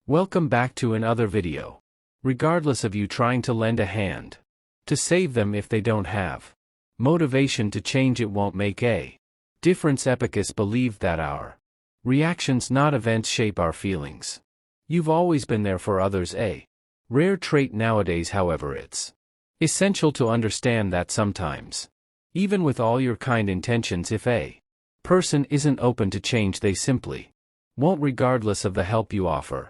Welcome back to another video. Regardless of you trying to lend a hand to save them if they don't have motivation to change, it won't make a difference. Epicus believed that our reactions, not events, shape our feelings. You've always been there for others, a rare trait nowadays. However, it's essential to understand that sometimes, even with all your kind intentions, if a person isn't open to change, they simply won't, regardless of the help you offer.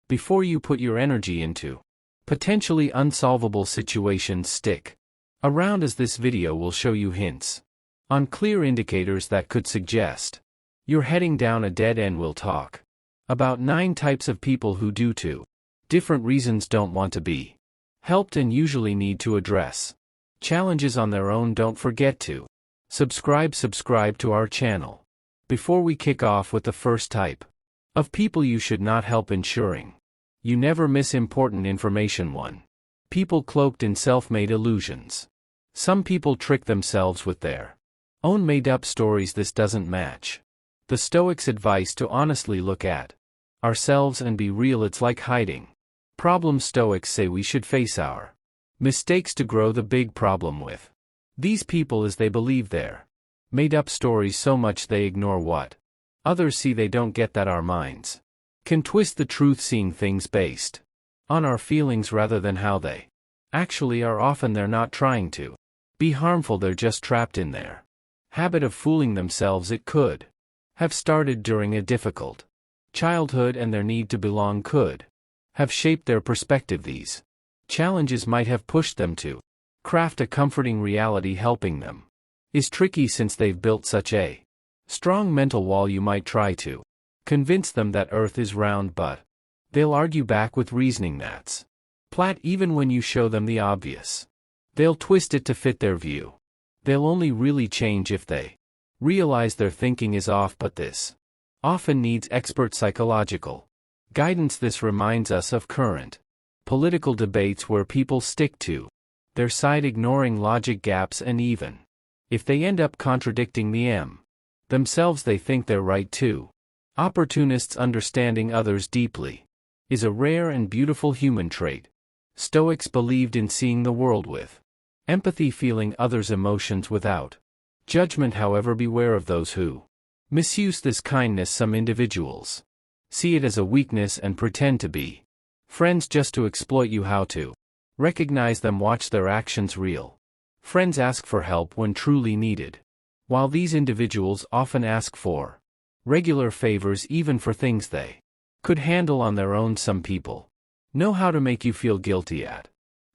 Before you put your energy into potentially unsolvable situations, stick around, as this video will show you hints on clear indicators that could suggest you're heading down a dead end. We'll talk about 9 types of people who, due to different reasons, don't want to be helped and usually need to address challenges on their own. Don't forget to subscribe to our channel. Before we kick off with the first type of people you should not help, ensuring you never miss important information. 1. People cloaked in self-made illusions. Some people trick themselves with their own made-up stories. This doesn't match the Stoics' advice to honestly look at ourselves and be real. It's like hiding problems. Stoics say we should face our mistakes to grow. The big problem with these people is they believe their made-up stories so much they ignore what others see. They don't get that our minds can twist the truth, seeing things based on our feelings rather than how they actually are. Often they're not trying to be harmful, they're just trapped in their habit of fooling themselves. It could have started during a difficult childhood, and their need to belong could have shaped their perspective. These challenges might have pushed them to craft a comforting reality. Helping them is tricky since they've built such a strong mental wall. You might try to convince them that Earth is round, but they'll argue back with reasoning that's flat. Even when you show them the obvious, they'll twist it to fit their view. They'll only really change if they realize their thinking is off, but this often needs expert psychological guidance. This reminds us of current political debates where people stick to their side, ignoring logic gaps, and even if they end up contradicting themselves, they think they're right too. Opportunists. Understanding others deeply is a rare and beautiful human trait. Stoics believed in seeing the world with empathy, feeling others' emotions without judgment. However, beware of those who misuse this kindness. Some individuals see it as a weakness and pretend to be friends just to exploit you. How to recognize them? Watch their actions. Real friends ask for help when truly needed, while these individuals often ask for regular favors, even for things they could handle on their own. Some people know how to make you feel guilty. At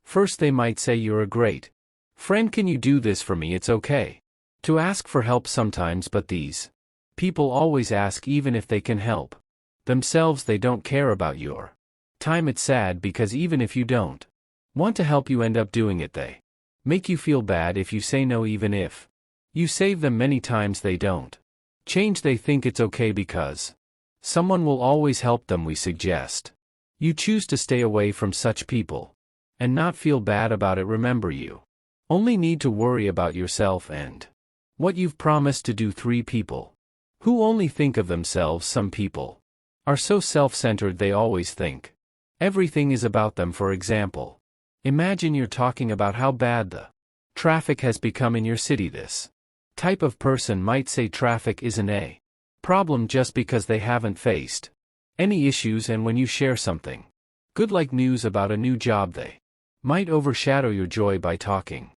first they might say, "You're a great friend, can you do this for me?" It's okay to ask for help sometimes, but these people always ask even if they can help themselves. They don't care about your time. It's sad because even if you don't want to help, you end up doing it. They make you feel bad if you say no, even if you save them. Many times they don't change. They think it's okay because someone will always help them. We suggest you choose to stay away from such people and not feel bad about it. Remember, you only need to worry about yourself and what you've promised to do. 3 people who only think of themselves. Some people are so self-centered they always think everything is about them. For example, imagine you're talking about how bad the traffic has become in your city. This type of person might say traffic isn't a problem just because they haven't faced any issues, and when you share something good like news about a new job, they might overshadow your joy by talking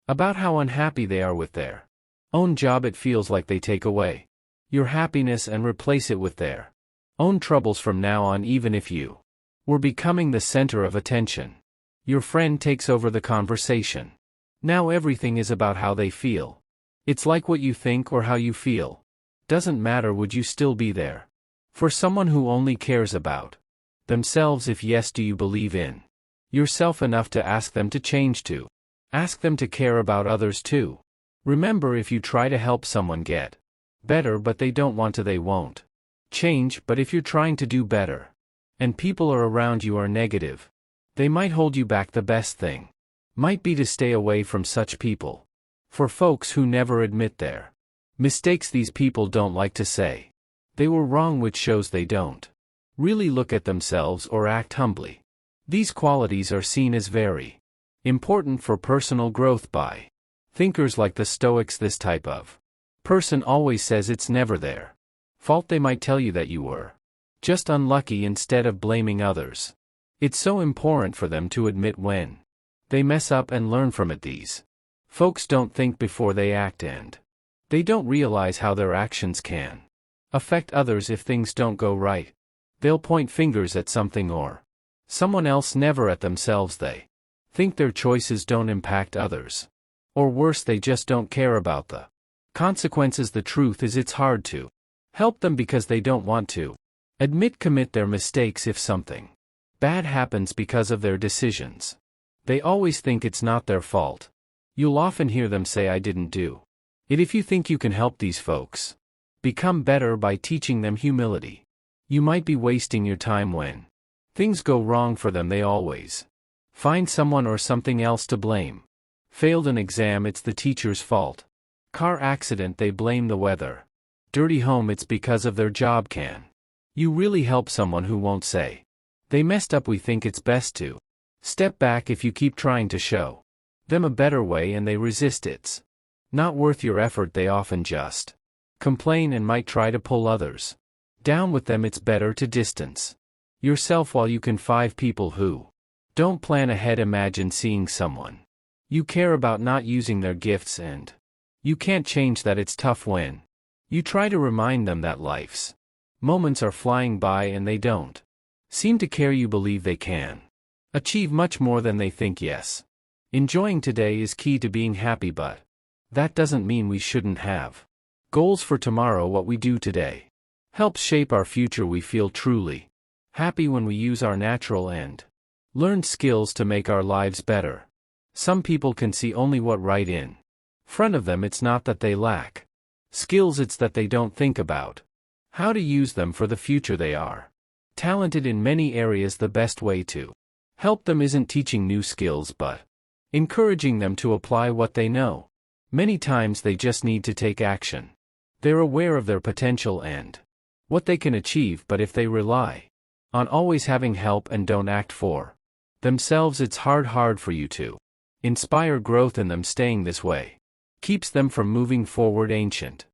about how unhappy they are with their own job. It feels like they take away your happiness and replace it with their own troubles from now on. Even if you were becoming the center of attention, your friend takes over the conversation. Now everything is about how they feel. It's like what you think or how you feel doesn't matter. Would you still be there for someone who only cares about themselves? If yes, do you believe in yourself enough to ask them to change, to ask them to care about others too? Remember, if you try to help someone get better but they don't want to, they won't change. But if you're trying to do better and people are around you are negative, they might hold you back. The best thing might be to stay away from such people. For folks who never admit their mistakes, these people don't like to say they were wrong, which shows they don't really look at themselves or act humbly. These qualities are seen as very important for personal growth by thinkers like the Stoics. This type of person always says it's never their fault. They might tell you that you were just unlucky instead of blaming others. It's so important for them to admit when they mess up and learn from it. These folks don't think before they act, and they don't realize how their actions can affect others if things don't go right. They'll point fingers at something or someone else, never at themselves. They think their choices don't impact others. Or worse, they just don't care about the consequences. The truth is, it's hard to help them because they don't want to commit their mistakes. If something bad happens because of their decisions, they always think it's not their fault. You'll often hear them say, "I didn't do it." If you think you can help these folks become better by teaching them humility, you might be wasting your time. When things go wrong for them, they always find someone or something else to blame. Failed an exam, it's the teacher's fault. Car accident, they blame the weather. Dirty home, it's because of their job. Can you really help someone who won't say they messed up? We think it's best to step back. If you keep trying to show them a better way and they resist, it's not worth your effort. They often just complain and might try to pull others down with them. It's better to distance yourself while you can. 5 people who don't plan ahead. Imagine seeing someone you care about not using their gifts, and you can't change that. It's tough when you try to remind them that life's moments are flying by and they don't seem to care. You believe they can achieve much more than they think. Yes, enjoying today is key to being happy, but that doesn't mean we shouldn't have goals for tomorrow. What we do today helps shape our future. We feel truly happy when we use our natural and learned skills to make our lives better. Some people can see only what right in front of them. It's not that they lack skills, it's that they don't think about how to use them for the future. They are talented in many areas. The best way to help them isn't teaching new skills, but encouraging them to apply what they know. Many times they just need to take action. They're aware of their potential and what they can achieve, but if they rely on always having help and don't act for themselves, it's hard for you to inspire growth in them. Staying this way keeps them from moving forward. Ancient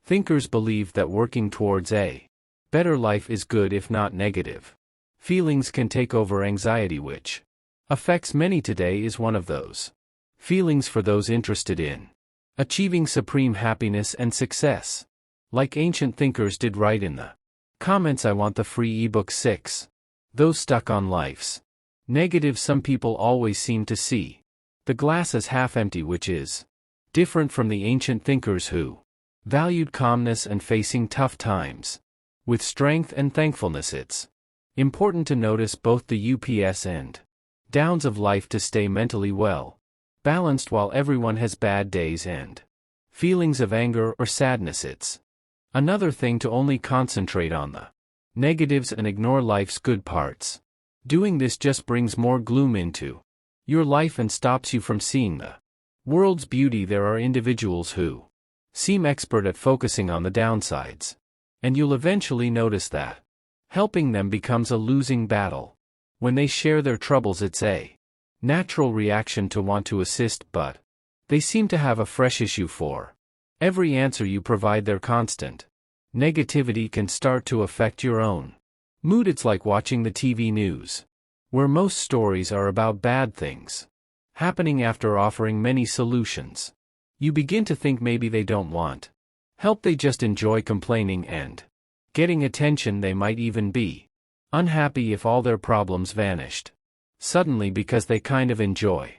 thinkers believed that working towards a better life is good. If not, negative feelings can take over. Anxiety, which affects many today, is one of those feelings. For those interested in achieving supreme happiness and success, like ancient thinkers did, write in the comments, "I want the free ebook 6. Those stuck on life's negatives." Some people always seem to see the glass as half empty, which is different from the ancient thinkers who valued calmness and facing tough times with strength and thankfulness. It's important to notice both the ups and downs of life to stay mentally well balanced. While everyone has bad days and feelings of anger or sadness, it's another thing to only concentrate on the negatives and ignore life's good parts. Doing this just brings more gloom into your life and stops you from seeing the world's beauty. There are individuals who seem expert at focusing on the downsides, and you'll eventually notice that helping them becomes a losing battle. When they share their troubles, it's a natural reaction to want to assist, but they seem to have a fresh issue for every answer you provide. Their constant negativity can start to affect your own mood. It's like watching the TV news, where most stories are about bad things happening. After offering many solutions, you begin to think maybe they don't want help, they just enjoy complaining and getting attention. They might even be unhappy if all their problems vanished suddenly, because they kind of enjoy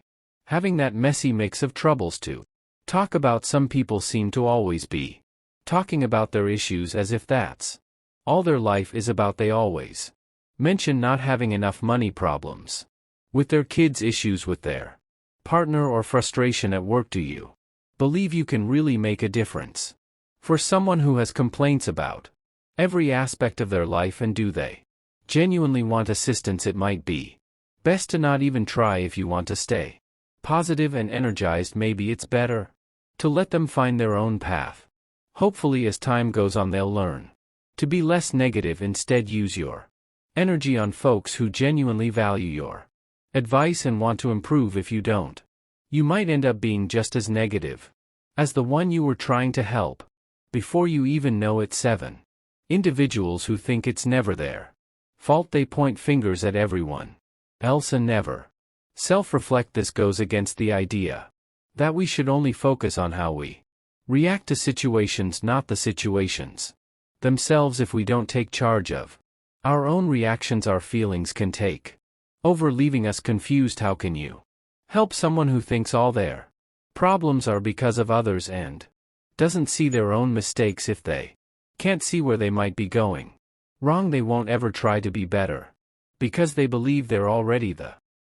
having that messy mix of troubles to talk about. Some people seem to always be talking about their issues as if that's all their life is about. They always mention not having enough money, problems with their kids, issues with their partner, or frustration at work. Do you believe you can really make a difference for someone who has complaints about every aspect of their life, and do they genuinely want assistance? It might be best to not even try. If you want to stay positive and energized, maybe it's better to let them find their own path. Hopefully, as time goes on, they'll learn to be less negative. Instead, use your energy on folks who genuinely value your advice and want to improve. If you don't, you might end up being just as negative as the one you were trying to help before you even know it. 7. Individuals who think it's never their fault. They point fingers at everyone else and never self-reflect. This goes against the idea that we should only focus on how we react to situations, not the situations themselves. If we don't take charge of our own reactions, our feelings can take over, leaving us confused. How can you help someone who thinks all their problems are because of others and doesn't see their own mistakes? If they can't see where they might be going wrong, they won't ever try to be better because they believe they're already the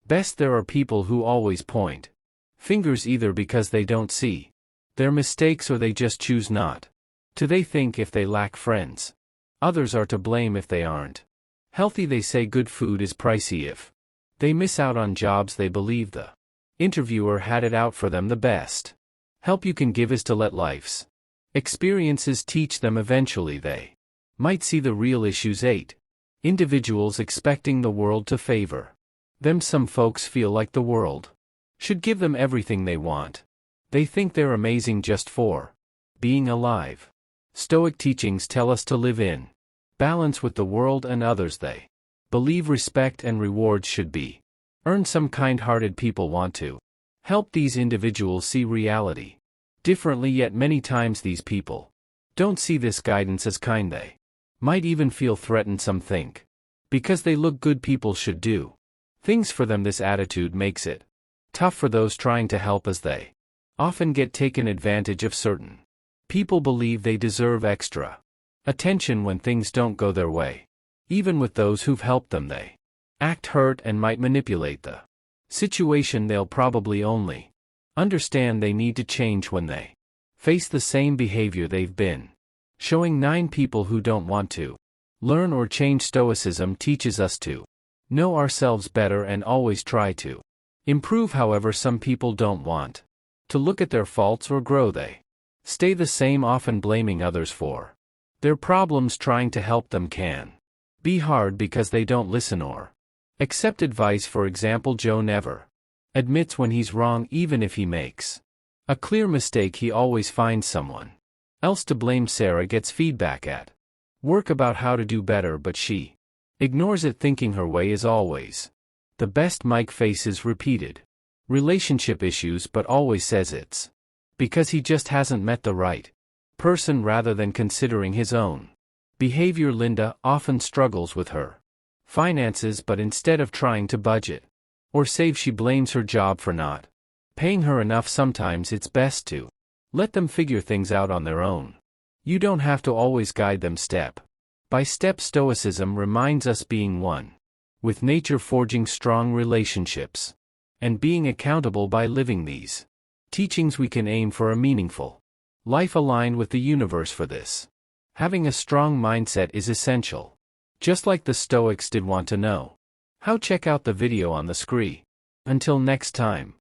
best. There are people who always point fingers, either because they don't see their mistakes or they just choose not to. They think if they lack friends, others are to blame. If they aren't healthy, they say good food is pricey. If they miss out on jobs, they believe the interviewer had it out for them. The best help you can give is to let life's experiences teach them. Eventually they might see the real issues. 8. Individuals expecting the world to favor them. Some folks feel like the world should give them everything they want. They think they're amazing just for being alive. Stoic teachings tell us to live in balance with the world and others. They believe respect and rewards should be earned. Some kind-hearted people want to help these individuals see reality differently, yet many times these people don't see this guidance as kind. They might even feel threatened. Some think because they look good, people should do things for them. This attitude makes it tough for those trying to help, as they often get taken advantage of. Certain people believe they deserve extra attention when things don't go their way. Even with those who've helped them, they act hurt and might manipulate the situation. They'll probably only understand they need to change when they face the same behavior they've been showing. 9. People who don't want to learn or change. Stoicism teaches us to know ourselves better and always try to improve. However, some people don't want to look at their faults or grow. They stay the same, often blaming others for their problems. Trying to help them can be hard because they don't listen or accept advice. For example, Joe never admits when he's wrong. Even if he makes a clear mistake, he always finds someone else to blame. Sarah gets feedback at work about how to do better, but she ignores it, thinking her way is always the best. Mike faces repeated relationship issues but always says it's because he just hasn't met the right person rather than considering his own behavior. Linda often struggles with her finances, but instead of trying to budget or save, she blames her job for not paying her enough. Sometimes it's best to let them figure things out on their own. You don't have to always guide them step by step. Stoicism reminds us being one with nature, forging strong relationships, and being accountable. By living these teachings, we can aim for a meaningful life aligned with the universe. For this, having a strong mindset is essential. Just like the Stoics did. Want to know how? Check out the video on the screen. Until next time.